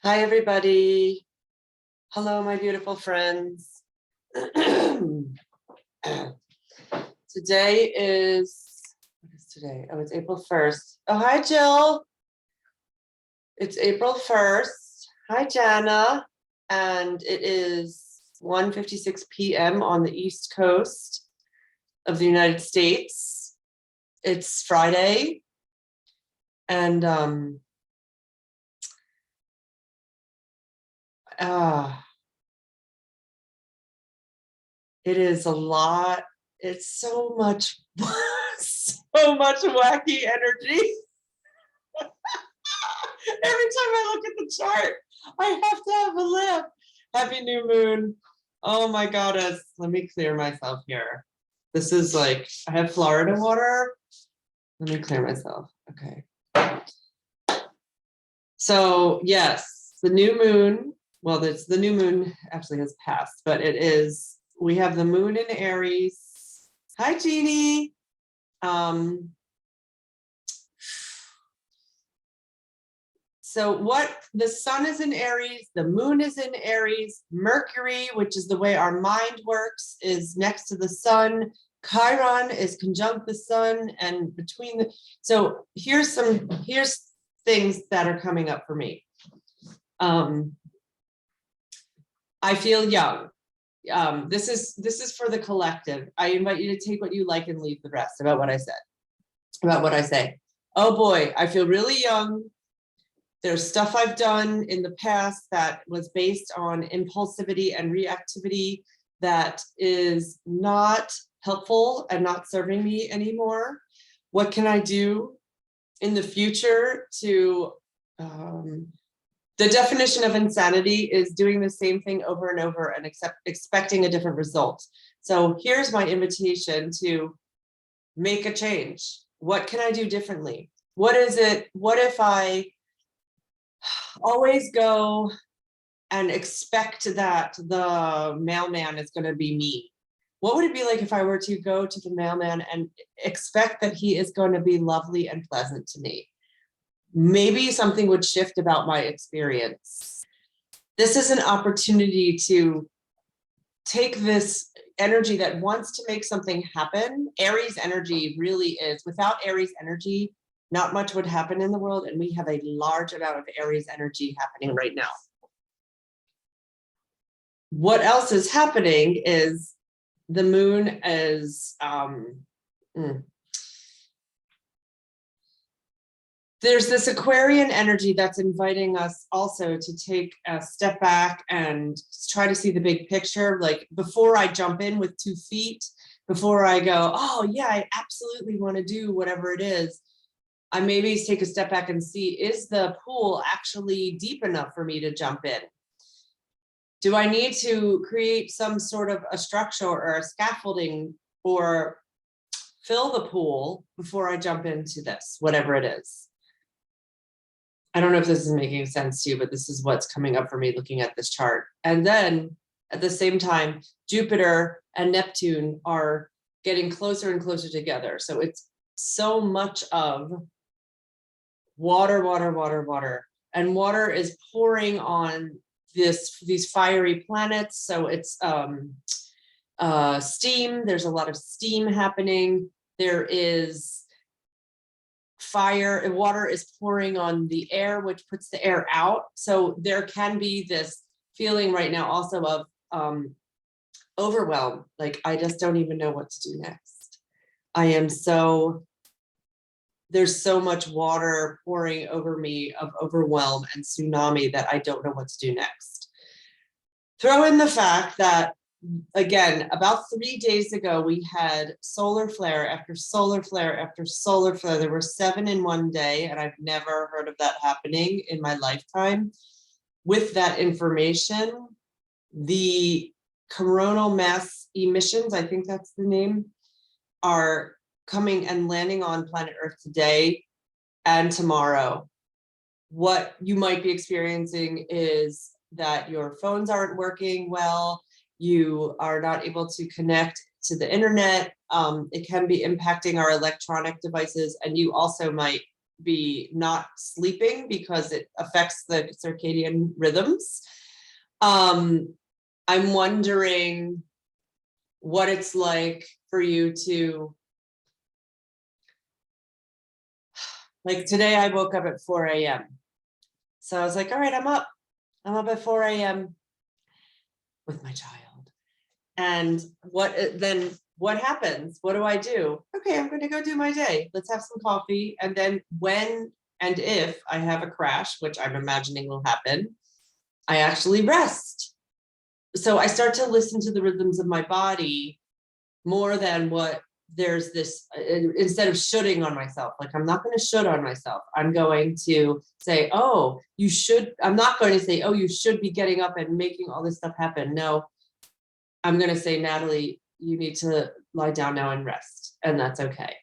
Hi, everybody. Hello, my beautiful friends. Today is, what is today? Oh, it's April 1st. Oh, hi, Jill. It's April 1st. Hi, Jana. And it is 1:56 p.m. on the East Coast of the United States. It's Friday. And it is a lot. It's so much, so much wacky energy. Every time I look at the chart, I have to have a lift. Happy new moon. Oh my goddess. Let me clear myself here. This is like, I have Florida water. Let me clear myself. Okay. So yes, the new moon. Well, the new moon actually has passed, but we have the moon in Aries. Hi, Jeannie. So the sun is in Aries, the moon is in Aries, Mercury, which is the way our mind works, is next to the sun. Chiron is conjunct the sun, and so here's things that are coming up for me. I feel young. This is for the collective. I invite you to take what you like and leave the rest about what I say. Oh boy, I feel really young. There's stuff I've done in the past that was based on impulsivity and reactivity that is not helpful and not serving me anymore. What can I do in the future to, the definition of insanity is doing the same thing over and over and expecting a different result. So here's my invitation to make a change. What can I do differently? What if I always go and expect that the mailman is going to be me? What would it be like if I were to go to the mailman and expect that he is going to be lovely and pleasant to me? Maybe something would shift about my experience. This is an opportunity to take this energy that wants to make something happen. Aries energy really is. Without Aries energy, not much would happen in the world, and we have a large amount of Aries energy happening right now. What else is happening is the moon is, there's this Aquarian energy that's inviting us also to take a step back and try to see the big picture. Like before I jump in with 2 feet, before I go, oh yeah, I absolutely want to do whatever it is, I maybe take a step back and see, is the pool actually deep enough for me to jump in? Do I need to create some sort of a structure or a scaffolding or fill the pool before I jump into this, whatever it is? I don't know if this is making sense to you, but this is what's coming up for me looking at this chart. And then at the same time, Jupiter and Neptune are getting closer and closer together. So it's so much of water, water, water, water. And water is pouring on these fiery planets. So it's steam. There's a lot of steam happening. There is fire and water is pouring on the air, which puts the air out. So there can be this feeling right now also of overwhelm. Like, I just don't even know what to do next. There's so much water pouring over me of overwhelm and tsunami that I don't know what to do next. Throw in the fact that, again, about 3 days ago, we had solar flare after solar flare after solar flare. There were 7 in one day, and I've never heard of that happening in my lifetime. With that information, the coronal mass emissions, I think that's the name, are coming and landing on planet Earth today and tomorrow. What you might be experiencing is that your phones aren't working well, you are not able to connect to the internet. It can be impacting our electronic devices, and you also might be not sleeping because it affects the circadian rhythms. I'm wondering what it's like for you to, like today I woke up at 4 a.m. So I was like, all right, I'm up at 4 a.m. with my child. And what happens? What do I do? Okay, I'm going to go do my day. Let's have some coffee. And then when and if I have a crash, which I'm imagining will happen, I actually rest. So I start to listen to the rhythms of my body more than what there's this, instead of shooting on myself. Like, I'm not going to shoot on myself. I'm going to say, oh, you should. I'm not going to say, oh, you should be getting up and making all this stuff happen. No, I'm going to say, Natalie, you need to lie down now and rest. And that's okay.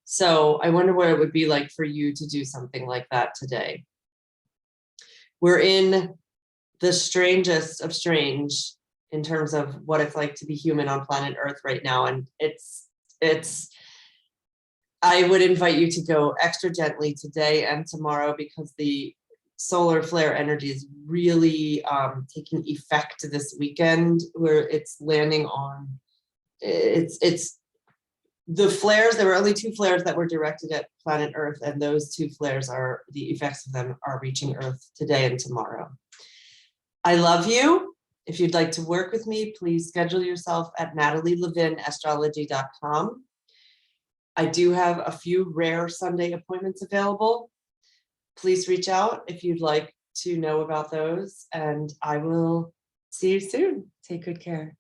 So I wonder what it would be like for you to do something like that today. We're in the strangest of strange in terms of what it's like to be human on planet Earth right now. And I would invite you to go extra gently today and tomorrow, because the solar flare energy is really taking effect this weekend, where it's landing on, it's the flares. There were only 2 flares that were directed at planet Earth, and those 2 flares are, the effects of them are reaching Earth today and tomorrow. I love you. If you'd like to work with me, please schedule yourself at natalielevinastrology.com. I do have a few rare Sunday appointments available. Please reach out if you'd like to know about those, and I will see you soon. Take good care.